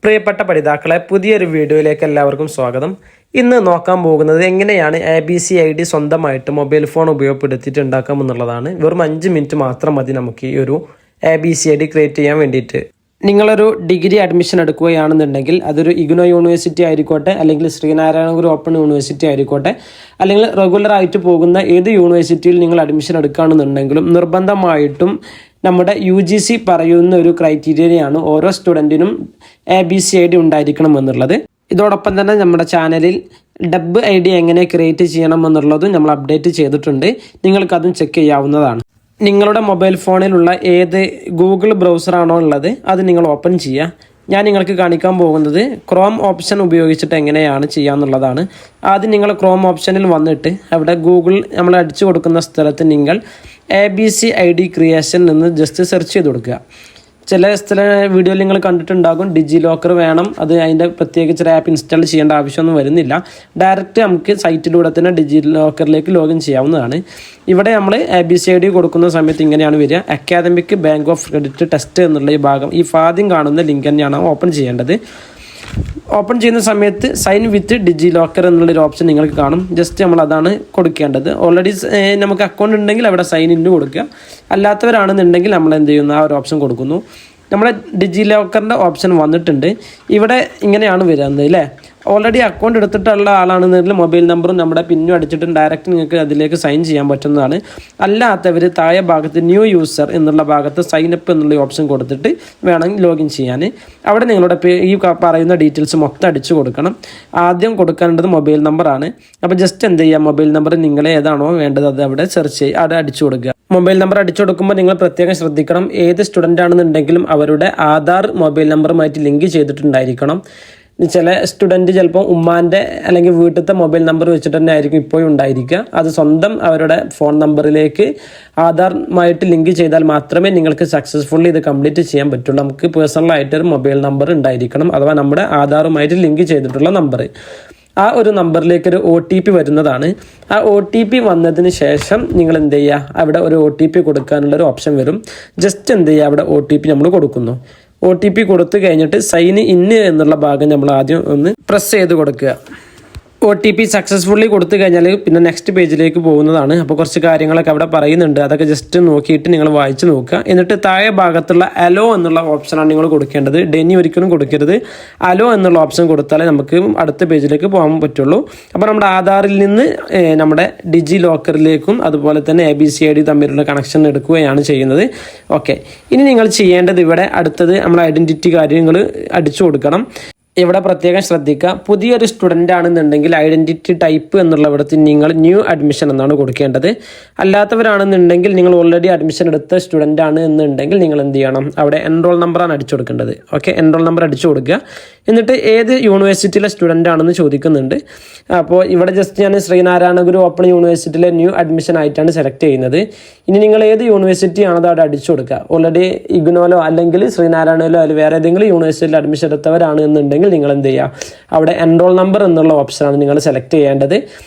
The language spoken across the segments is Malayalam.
പ്രിയപ്പെട്ട പഠിതാക്കളെ, പുതിയൊരു വീഡിയോയിലേക്ക് എല്ലാവർക്കും സ്വാഗതം. ഇന്ന് നോക്കാൻ പോകുന്നത് എങ്ങനെയാണ് ABC-ID സ്വന്തമായിട്ട് മൊബൈൽ ഫോൺ ഉപയോഗപ്പെടുത്തിയിട്ട് ഉണ്ടാക്കാമെന്നുള്ളതാണ്. വെറും 5 മിനിറ്റ് മാത്രം മതി നമുക്ക് ഈ ഒരു ABC-ID ക്രിയേറ്റ് ചെയ്യാൻ വേണ്ടിയിട്ട്. നിങ്ങളൊരു ഡിഗ്രി അഡ്മിഷൻ എടുക്കുകയാണെന്നുണ്ടെങ്കിൽ അതൊരു ഇഗ്നോ യൂണിവേഴ്സിറ്റി ആയിക്കോട്ടെ, അല്ലെങ്കിൽ ശ്രീനാരായണ ഗുരു ഓപ്പൺ യൂണിവേഴ്സിറ്റി ആയിക്കോട്ടെ, അല്ലെങ്കിൽ റെഗുലർ ആയിട്ട് പോകുന്ന ഏത് യൂണിവേഴ്സിറ്റിയിൽ നിങ്ങൾ അഡ്മിഷൻ എടുക്കുകയാണെന്നുണ്ടെങ്കിലും നിർബന്ധമായിട്ടും നമ്മുടെ UGC പറയുന്ന ഒരു ക്രൈറ്റീരിയയാണ് ഓരോ സ്റ്റുഡൻറ്റിനും ABC-ID ഉണ്ടായിരിക്കണം എന്നുള്ളത്. ഇതോടൊപ്പം തന്നെ നമ്മുടെ ചാനലിൽ ഡബ് ID എങ്ങനെ ക്രിയേറ്റ് ചെയ്യണം എന്നുള്ളതും നമ്മൾ അപ്ഡേറ്റ് ചെയ്തിട്ടുണ്ട്. നിങ്ങൾക്കതും ചെക്ക് ചെയ്യാവുന്നതാണ്. നിങ്ങളുടെ മൊബൈൽ ഫോണിലുള്ള ഏത് ഗൂഗിൾ ബ്രൗസറാണോ ഉള്ളത് അത് നിങ്ങൾ ഓപ്പൺ ചെയ്യുക. ഞാൻ നിങ്ങൾക്ക് കാണിക്കാൻ പോകുന്നത് ക്രോം ഓപ്ഷൻ ഉപയോഗിച്ചിട്ട് എങ്ങനെയാണ് ചെയ്യാന്നുള്ളതാണ്. ആദ്യം നിങ്ങൾ ക്രോം ഓപ്ഷനിൽ വന്നിട്ട് അവിടെ ഗൂഗിൾ നമ്മൾ അടിച്ചു കൊടുക്കുന്ന സ്ഥലത്ത് നിങ്ങൾ ABC-ID ക്രിയേഷൻ എന്ന് ജസ്റ്റ് സെർച്ച് ചെയ്ത് കൊടുക്കുക. ചില വീഡിയോയിൽ നിങ്ങൾ കണ്ടിട്ടുണ്ടാകും ഡിജി ലോക്കർ വേണം, അത് അതിൻ്റെ പ്രത്യേകിച്ച് ഒരു ആപ്പ് ഇൻസ്റ്റാൾ ചെയ്യേണ്ട ആവശ്യമൊന്നും വരുന്നില്ല. ഡയറക്റ്റ് നമുക്ക് സൈറ്റിലൂടെ തന്നെ ഡിജി ലോക്കറിലേക്ക് ലോഗിൻ ചെയ്യാവുന്നതാണ്. ഇവിടെ നമ്മൾ ABC-ID കൊടുക്കുന്ന സമയത്ത് ഇങ്ങനെയാണ് വരിക. Academic bank of credit test എന്നുള്ള ഈ ഭാഗം, ഈ ആദ്യം കാണുന്ന ലിങ്ക് തന്നെയാണ് ഓപ്പൺ ചെയ്യേണ്ടത്. ഓപ്പൺ ചെയ്യുന്ന സമയത്ത് സൈൻ വിത്ത് ഡിജി ലോക്കർ എന്നുള്ളൊരു ഓപ്ഷൻ നിങ്ങൾക്ക് കാണും. ജസ്റ്റ് നമ്മൾ അതാണ് കൊടുക്കേണ്ടത്. ഓൾറെഡി നമുക്ക് അക്കൗണ്ട് ഉണ്ടെങ്കിൽ അവിടെ സൈൻ ഇൻ കൊടുക്കുക. അല്ലാത്തവരാണെന്നുണ്ടെങ്കിൽ നമ്മൾ എന്ത് ചെയ്യുന്നു, ആ ഒരു ഓപ്ഷൻ കൊടുക്കുന്നു. നമ്മളെ ഡിജി ലോക്കറിൻ്റെ ഓപ്ഷൻ വന്നിട്ടുണ്ട്. ഇവിടെ ഇങ്ങനെയാണ് വരുന്നത് അല്ലേ. ഓൾറെഡി അക്കൗണ്ട് എടുത്തിട്ടുള്ള ആളാണെന്നുണ്ടെങ്കിൽ മൊബൈൽ നമ്പറും നമ്മുടെ പിന്നും അടിച്ചിട്ട് ഡയറക്റ്റ് നിങ്ങൾക്ക് അതിലേക്ക് സൈൻ ചെയ്യാൻ പറ്റുന്നതാണ്. അല്ലാത്തവർ താഴെ ഭാഗത്ത് ന്യൂ യൂസർ എന്നുള്ള ഭാഗത്ത് സൈൻ അപ്പ് എന്നുള്ള ഓപ്ഷൻ കൊടുത്തിട്ട് വേണമെങ്കിൽ ലോഗിൻ ചെയ്യാൻ. അവിടെ നിങ്ങളുടെ ഈ പറയുന്ന ഡീറ്റെയിൽസ് മൊത്തം അടിച്ചു കൊടുക്കണം. ആദ്യം കൊടുക്കേണ്ടത് മൊബൈൽ നമ്പറാണ്. അപ്പോൾ ജസ്റ്റ് എന്ത് ചെയ്യുക, മൊബൈൽ നമ്പർ നിങ്ങൾ ഏതാണോ വേണ്ടത് അത് അവിടെ സെർച്ച് ചെയ്യുക, അവിടെ അടിച്ചു കൊടുക്കുക. മൊബൈൽ നമ്പർ അടിച്ചു കൊടുക്കുമ്പോൾ നിങ്ങൾ പ്രത്യേകം ശ്രദ്ധിക്കണം, ഏത് സ്റ്റുഡൻ്റ് ആണെന്നുണ്ടെങ്കിലും അവരുടെ ആധാർ മൊബൈൽ നമ്പറുമായിട്ട് ലിങ്ക് ചെയ്തിട്ടുണ്ടായിരിക്കണം. ചില സ്റ്റുഡൻറ്റ് ചിലപ്പോൾ ഉമ്മാൻ്റെ അല്ലെങ്കിൽ വീട്ടിലത്തെ മൊബൈൽ നമ്പർ വെച്ചിട്ട് തന്നെ ആയിരിക്കും ഇപ്പോഴും ഉണ്ടായിരിക്കുക. അത് സ്വന്തം അവരുടെ ഫോൺ നമ്പറിലേക്ക് ആധാറുമായിട്ട് ലിങ്ക് ചെയ്താൽ മാത്രമേ നിങ്ങൾക്ക് സക്സസ്ഫുള്ളി ഇത് കംപ്ലീറ്റ് ചെയ്യാൻ പറ്റുള്ളൂ. നമുക്ക് പേഴ്സണലായിട്ടൊരു മൊബൈൽ നമ്പർ ഉണ്ടായിരിക്കണം, അഥവാ നമ്മുടെ ആധാറുമായിട്ട് ലിങ്ക് ചെയ്തിട്ടുള്ള നമ്പർ. ആ ഒരു നമ്പറിലേക്ക് ഒരു OTP വരുന്നതാണ്. ആ OTP വന്നതിന് ശേഷം നിങ്ങൾ എന്ത് ചെയ്യുക, അവിടെ ഒരു OTP കൊടുക്കാനുള്ളൊരു ഓപ്ഷൻ വരും. ജസ്റ്റ് എന്ത് ചെയ്യുക, അവിടെ OTP നമ്മൾ കൊടുക്കുന്നു. OTP കൊടുത്തു കഴിഞ്ഞിട്ട് സൈൻ ഇൻ എന്നുള്ള ഭാഗം നമ്മൾ ആദ്യം ഒന്ന് പ്രസ് ചെയ്ത് കൊടുക്കുക. OTP സക്സസ്ഫുള്ളി കൊടുത്തു കഴിഞ്ഞാൽ പിന്നെ നെക്സ്റ്റ് പേജിലേക്ക് പോകുന്നതാണ്. അപ്പോൾ കുറച്ച് കാര്യങ്ങളൊക്കെ അവിടെ പറയുന്നുണ്ട്, അതൊക്കെ ജസ്റ്റ് നോക്കിയിട്ട് നിങ്ങൾ വായിച്ച് നോക്കുക. എന്നിട്ട് താഴെ ഭാഗത്തുള്ള അലോ എന്നുള്ള ഓപ്ഷനാണ് നിങ്ങൾ കൊടുക്കേണ്ടത്. ഡെനി ഒരിക്കലും കൊടുക്കരുത്. അലോ എന്നുള്ള ഓപ്ഷൻ കൊടുത്താലേ നമുക്ക് അടുത്ത പേജിലേക്ക് പോകാൻ പറ്റുള്ളൂ. അപ്പോൾ നമ്മുടെ ആധാറിൽ നിന്ന് നമ്മുടെ ഡിജി ലോക്കറിലേക്കും അതുപോലെ തന്നെ ABC-ID തമ്മിലുള്ള കണക്ഷൻ എടുക്കുകയാണ് ചെയ്യുന്നത്. ഓക്കെ, ഇനി നിങ്ങൾ ചെയ്യേണ്ടത് ഇവിടെ അടുത്തത് നമ്മുടെ ഐഡൻറ്റിറ്റി കാര്യങ്ങൾ അടിച്ചു കൊടുക്കണം. ഇവിടെ പ്രത്യേകം ശ്രദ്ധിക്കുക, പുതിയൊരു സ്റ്റുഡൻ്റ് ആണെന്നുണ്ടെങ്കിൽ ഐഡൻറ്റിറ്റി ടൈപ്പ് എന്നുള്ള ഇവിടത്തിൽ നിങ്ങൾ ന്യൂ അഡ്മിഷൻ എന്നാണ് കൊടുക്കേണ്ടത്. അല്ലാത്തവരാണെന്നുണ്ടെങ്കിൽ നിങ്ങൾ ഓൾറെഡി അഡ്മിഷൻ എടുത്ത സ്റ്റുഡൻ്റ് ആണ് എന്നുണ്ടെങ്കിൽ നിങ്ങൾ എന്ത് ചെയ്യണം, അവിടെ എൻറോൾ നമ്പറാണ് അടിച്ചു കൊടുക്കേണ്ടത്. ഓക്കെ, എൻറോൾ നമ്പർ അടിച്ചു കൊടുക്കുക. എന്നിട്ട് ഏത് യൂണിവേഴ്സിറ്റിയിലെ സ്റ്റുഡൻ്റ് ആണെന്ന് ചോദിക്കുന്നുണ്ട്. അപ്പോൾ ഇവിടെ ജസ്റ്റ് ഞാൻ ശ്രീനാരായണ ഗുരു ഓപ്പൺ യൂണിവേഴ്സിറ്റിയിലെ ന്യൂ അഡ്മിഷൻ ആയിട്ടാണ് സെലക്ട് ചെയ്യുന്നത്. ഇനി നിങ്ങൾ ഏത് യൂണിവേഴ്സിറ്റി ആണോ അവിടെ അടിച്ചു കൊടുക്കുക. ഓൾറെഡി ഇഗ്നോയിലോ അല്ലെങ്കിൽ ശ്രീനാരായണയിലോ അല്ലെങ്കിൽ വേറെ ഏതെങ്കിലും യൂണിവേഴ്സിറ്റിയിൽ അഡ്മിഷൻ എടുത്തവരാണ് എന്നുണ്ടെങ്കിൽ നിങ്ങൾ എന്ത് ചെയ്യുക, അവിടെ എൻറോൾ നമ്പർ എന്നുള്ള ഓപ്ഷനാണ് നിങ്ങൾ സെലക്ട് ചെയ്യേണ്ടത്.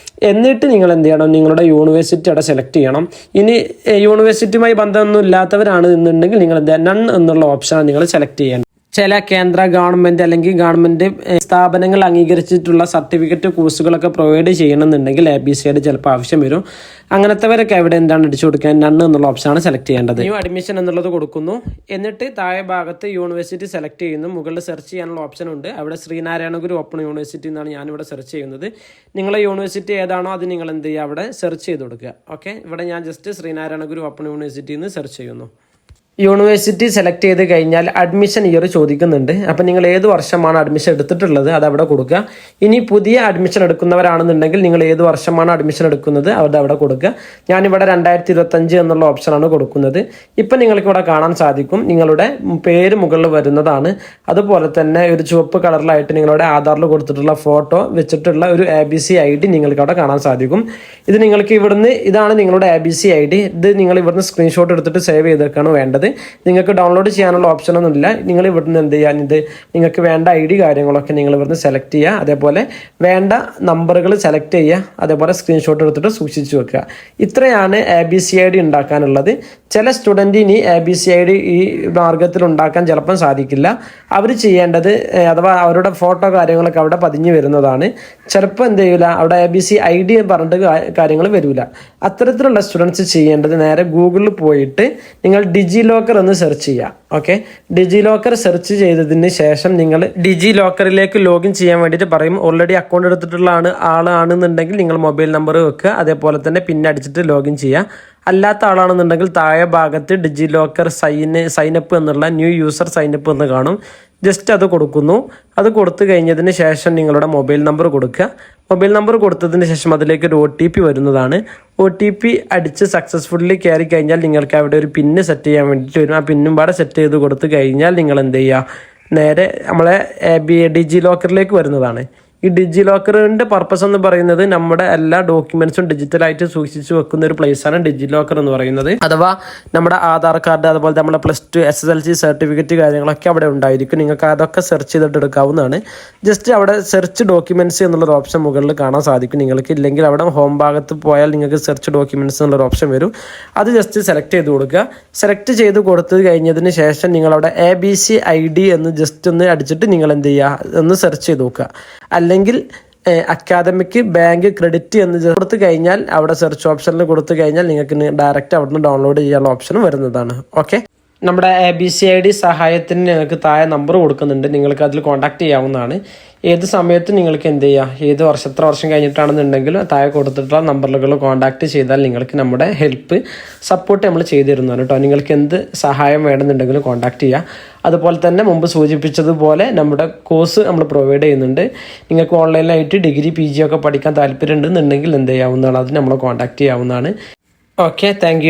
എന്നിട്ട് നിങ്ങൾ എന്ത് ചെയ്യണം, നിങ്ങളുടെ യൂണിവേഴ്സിറ്റി അവിടെ സെലക്ട് ചെയ്യണം. ഇനി യൂണിവേഴ്സിറ്റിയുമായി ബന്ധമൊന്നും ഇല്ലാത്തവരാണ് എന്നുണ്ടെങ്കിൽ നിങ്ങൾ നൺ എന്നുള്ള ഓപ്ഷനാണ് നിങ്ങൾ സെലക്ട് ചെയ്യേണ്ടത്. ചില കേന്ദ്ര ഗവൺമെൻറ് അല്ലെങ്കിൽ ഗവൺമെൻറ് സ്ഥാപനങ്ങൾ അംഗീകരിച്ചിട്ടുള്ള സർട്ടിഫിക്കറ്റ് കോഴ്സുകളൊക്കെ പ്രൊവൈഡ് ചെയ്യണമെന്നുണ്ടെങ്കിൽ ABC-ID ചിലപ്പോൾ ആവശ്യം വരും. അങ്ങനത്തെവരൊക്കെ അവിടെ എന്താണ് അടിച്ചു കൊടുക്കാൻ നണ്ണ് എന്നുള്ള ഓപ്ഷനാണ് സെലക്ട് ചെയ്യേണ്ടത്. ന്യൂ അഡ്മിഷൻ എന്നുള്ളത് കൊടുക്കുന്നു. എന്നിട്ട് താഴെ ഭാഗത്ത് യൂണിവേഴ്സിറ്റി സെലക്ട് ചെയ്യുന്നു. മുകളിൽ സെർച്ച് ചെയ്യാനുള്ള ഓപ്ഷൻ ഉണ്ട്. അവിടെ ശ്രീനാരായണ ഗുരു ഓപ്പൺ യൂണിവേഴ്സിറ്റി എന്നാണ് ഞാനിവിടെ സെർച്ച് ചെയ്യുന്നത്. നിങ്ങളെ യൂണിവേഴ്സിറ്റി ഏതാണോ അത് നിങ്ങൾ എന്ത് ചെയ്യുക, അവിടെ സെർച്ച് ചെയ്ത് കൊടുക്കുക. ഓക്കെ, ഇവിടെ ഞാൻ ജസ്റ്റ് ശ്രീനാരായണ ഗുരു ഓപ്പൺ യൂണിവേഴ്സിറ്റിയിൽ നിന്ന് സെർച്ച് ചെയ്യുന്നു. യൂണിവേഴ്സിറ്റി സെലക്ട് ചെയ്ത് കഴിഞ്ഞാൽ അഡ്മിഷൻ ഇയർ ചോദിക്കുന്നുണ്ട്. അപ്പം നിങ്ങൾ ഏത് വർഷമാണ് അഡ്മിഷൻ എടുത്തിട്ടുള്ളത് അത് അവിടെ കൊടുക്കുക. ഇനി പുതിയ അഡ്മിഷൻ എടുക്കുന്നവരാണെന്നുണ്ടെങ്കിൽ നിങ്ങൾ ഏത് വർഷമാണ് അഡ്മിഷൻ എടുക്കുന്നത് അത് അവിടെ കൊടുക്കുക. ഞാനിവിടെ 2025 എന്നുള്ള ഓപ്ഷനാണ് കൊടുക്കുന്നത്. ഇപ്പം നിങ്ങൾക്ക് ഇവിടെ കാണാൻ സാധിക്കും നിങ്ങളുടെ പേര് മുകളിൽ വരുന്നതാണ്. അതുപോലെ തന്നെ ഒരു ചുവപ്പ് കളറിലായിട്ട് നിങ്ങളുടെ ആധാറിൽ കൊടുത്തിട്ടുള്ള ഫോട്ടോ വെച്ചിട്ടുള്ള ഒരു ABC-ID നിങ്ങൾക്ക് അവിടെ കാണാൻ സാധിക്കും. ഇത് നിങ്ങൾക്ക് ഇവിടുന്ന് ഇതാണ് നിങ്ങളുടെ ABC-ID. ഇത് നിങ്ങൾ ഇവിടുന്ന് സ്ക്രീൻഷോട്ട് എടുത്തിട്ട് സേവ് ചെയ്തേക്കാണ് വേണ്ടത്. ചെയ്യുന്നത്. നിങ്ങൾക്ക് ഡൗൺലോഡ് ചെയ്യാനുള്ള ഓപ്ഷനൊന്നുമില്ല. നിങ്ങൾ ഇവിടുന്ന് എന്ത് ചെയ്യാൻ ഇത് നിങ്ങൾക്ക് വേണ്ട ID കാര്യങ്ങളൊക്കെ നിങ്ങൾ ഇവിടുന്ന് സെലക്ട് ചെയ്യുക. അതേപോലെ വേണ്ട നമ്പറുകൾ സെലക്ട് ചെയ്യുക. അതേപോലെ സ്ക്രീൻഷോട്ട് എടുത്തിട്ട് സൂക്ഷിച്ചു വെക്കുക. ഇത്രയാണ് ABCID ഉണ്ടാക്കാനുള്ളത്. ചില സ്റ്റുഡൻറ്റിന് ABCID ഈ മാർഗത്തിൽ ഉണ്ടാക്കാൻ ചിലപ്പം സാധിക്കില്ല. അവർ ചെയ്യേണ്ടത് അഥവാ അവരുടെ ഫോട്ടോ കാര്യങ്ങളൊക്കെ അവിടെ പതിഞ്ഞു വരുന്നതാണ്. ചിലപ്പോൾ എന്ത് ചെയ്യില്ല, അവിടെ ABCID പറഞ്ഞിട്ട് കാര്യങ്ങൾ വരില്ല. അത്തരത്തിലുള്ള സ്റ്റുഡൻസ് ചെയ്യേണ്ടത് നേരെ ഗൂഗിളിൽ പോയിട്ട് നിങ്ങൾ ഡിജി ലോക്കർ എന്ന് സെർച്ച് ചെയ്യുക. ഓക്കെ, ഡിജി ലോക്കർ സെർച്ച് ചെയ്തതിന് ശേഷം നിങ്ങൾ ഡിജി ലോക്കറിലേക്ക് ലോഗിൻ ചെയ്യാൻ വേണ്ടിയിട്ട് പറയും. ഓൾറെഡി അക്കൗണ്ട് എടുത്തിട്ടുള്ള ആളാണെന്നുണ്ടെങ്കിൽ നിങ്ങൾ മൊബൈൽ നമ്പർ വെക്കുക. അതേപോലെ തന്നെ പിന്നെ അടിച്ചിട്ട് ലോഗിൻ ചെയ്യുക. അല്ലാത്ത ആളാണെന്നുണ്ടെങ്കിൽ താഴെ ഭാഗത്ത് ഡിജി ലോക്കർ സൈനപ്പ് എന്നുള്ള ന്യൂ യൂസർ സൈനപ്പ് എന്ന് കാണും. ജസ്റ്റ് അത് കൊടുക്കുന്നു. അത് കൊടുത്തു കഴിഞ്ഞതിന് ശേഷം നിങ്ങളുടെ മൊബൈൽ നമ്പർ കൊടുക്കുക. മൊബൈൽ നമ്പർ കൊടുത്തതിന് ശേഷം അതിലേക്ക് ഒരു OTP വരുന്നതാണ്. OTP അടിച്ച് സക്സസ്ഫുള്ളി കയറി കഴിഞ്ഞാൽ നിങ്ങൾക്ക് അവിടെ ഒരു പിന്ന് സെറ്റ് ചെയ്യാൻ വേണ്ടിയിട്ട് വരും. ആ പിന്നും പാടെ സെറ്റ് ചെയ്ത് കൊടുത്തു കഴിഞ്ഞാൽ നിങ്ങൾ എന്ത് ചെയ്യുക, നേരെ നമ്മളെ ഡിജി ലോക്കറിലേക്ക് വരുന്നതാണ്. ഈ ഡിജി ലോക്കറിൻ്റെ പർപ്പസ് എന്ന് പറയുന്നത് നമ്മുടെ എല്ലാ ഡോക്യുമെൻറ്റ്സും ഡിജിറ്റലായിട്ട് സൂക്ഷിച്ച് വെക്കുന്ന ഒരു പ്ലേസാണ് ഡിജി ലോക്കർ എന്ന് പറയുന്നത്. അഥവാ നമ്മുടെ ആധാർ കാർഡ്, അതുപോലെ നമ്മുടെ +2 SSLC സർട്ടിഫിക്കറ്റ് കാര്യങ്ങളൊക്കെ അവിടെ ഉണ്ടായിരിക്കും. നിങ്ങൾക്ക് അതൊക്കെ സെർച്ച് ചെയ്തിട്ട് എടുക്കാവുന്നതാണ്. ജസ്റ്റ് അവിടെ സെർച്ച് ഡോക്യുമെൻറ്റ്സ് എന്നുള്ളൊരു ഓപ്ഷൻ മുകളിൽ കാണാൻ സാധിക്കും നിങ്ങൾക്ക്. ഇല്ലെങ്കിൽ അവിടെ ഹോം ഭാഗത്ത് പോയാൽ നിങ്ങൾക്ക് സെർച്ച് ഡോക്യുമെൻറ്റ്സ് എന്നുള്ളൊരു ഓപ്ഷൻ വരും. അത് ജസ്റ്റ് സെലക്ട് ചെയ്ത് കൊടുക്കുക. സെലക്ട് ചെയ്ത് കൊടുത്തു കഴിഞ്ഞതിന് ശേഷം നിങ്ങളവിടെ ABCID എന്ന് ജസ്റ്റ് ഒന്ന് അടിച്ചിട്ട് നിങ്ങൾ എന്ത് ചെയ്യുക, ഒന്ന് സെർച്ച് ചെയ്ത് നോക്കുക. അല്ലെങ്കിൽ അക്കാദമിക് ബാങ്ക് ക്രെഡിറ്റ് എന്ന് കൊടുത്തു കഴിഞ്ഞാൽ അവിടെ സെർച്ച് ഓപ്ഷനിൽ കൊടുത്തു കഴിഞ്ഞാൽ നിങ്ങൾക്ക് ഡയറക്റ്റ് അവിടെ നിന്ന് ഡൗൺലോഡ് ചെയ്യാനുള്ള ഓപ്ഷൻ വരുന്നതാണ്. ഓക്കെ, നമ്മുടെ ABCID സഹായത്തിന് നിങ്ങൾക്ക് താഴെ നമ്പർ കൊടുക്കുന്നുണ്ട്. നിങ്ങൾക്ക് അതിൽ കോൺടാക്ട് ചെയ്യാവുന്നതാണ്. ഏത് സമയത്തും നിങ്ങൾക്ക് എന്ത് ചെയ്യുക, ഏത് എത്ര വർഷം കഴിഞ്ഞിട്ടാണെന്നുണ്ടെങ്കിലും താഴെ കൊടുത്തിട്ടുള്ള നമ്പറുകൾ കോൺടാക്ട് ചെയ്താൽ നിങ്ങൾക്ക് നമ്മുടെ സപ്പോർട്ട് നമ്മൾ ചെയ്തു തരുന്നതാണ് കേട്ടോ. നിങ്ങൾക്ക് എന്ത് സഹായം വേണമെന്നുണ്ടെങ്കിലും കോൺടാക്ട് ചെയ്യുക. അതുപോലെ തന്നെ മുമ്പ് സൂചിപ്പിച്ചതുപോലെ നമ്മുടെ കോഴ്സ് നമ്മൾ പ്രൊവൈഡ് ചെയ്യുന്നുണ്ട്. നിങ്ങൾക്ക് ഓൺലൈനായിട്ട് ഡിഗ്രി PG ഒക്കെ പഠിക്കാൻ താല്പര്യം ഉണ്ടെന്നുണ്ടെങ്കിൽ എന്ത് ചെയ്യാവുന്നതാണ്, അത് നമ്മൾ കോൺടാക്ട് ചെയ്യാവുന്നതാണ്. Okay, thank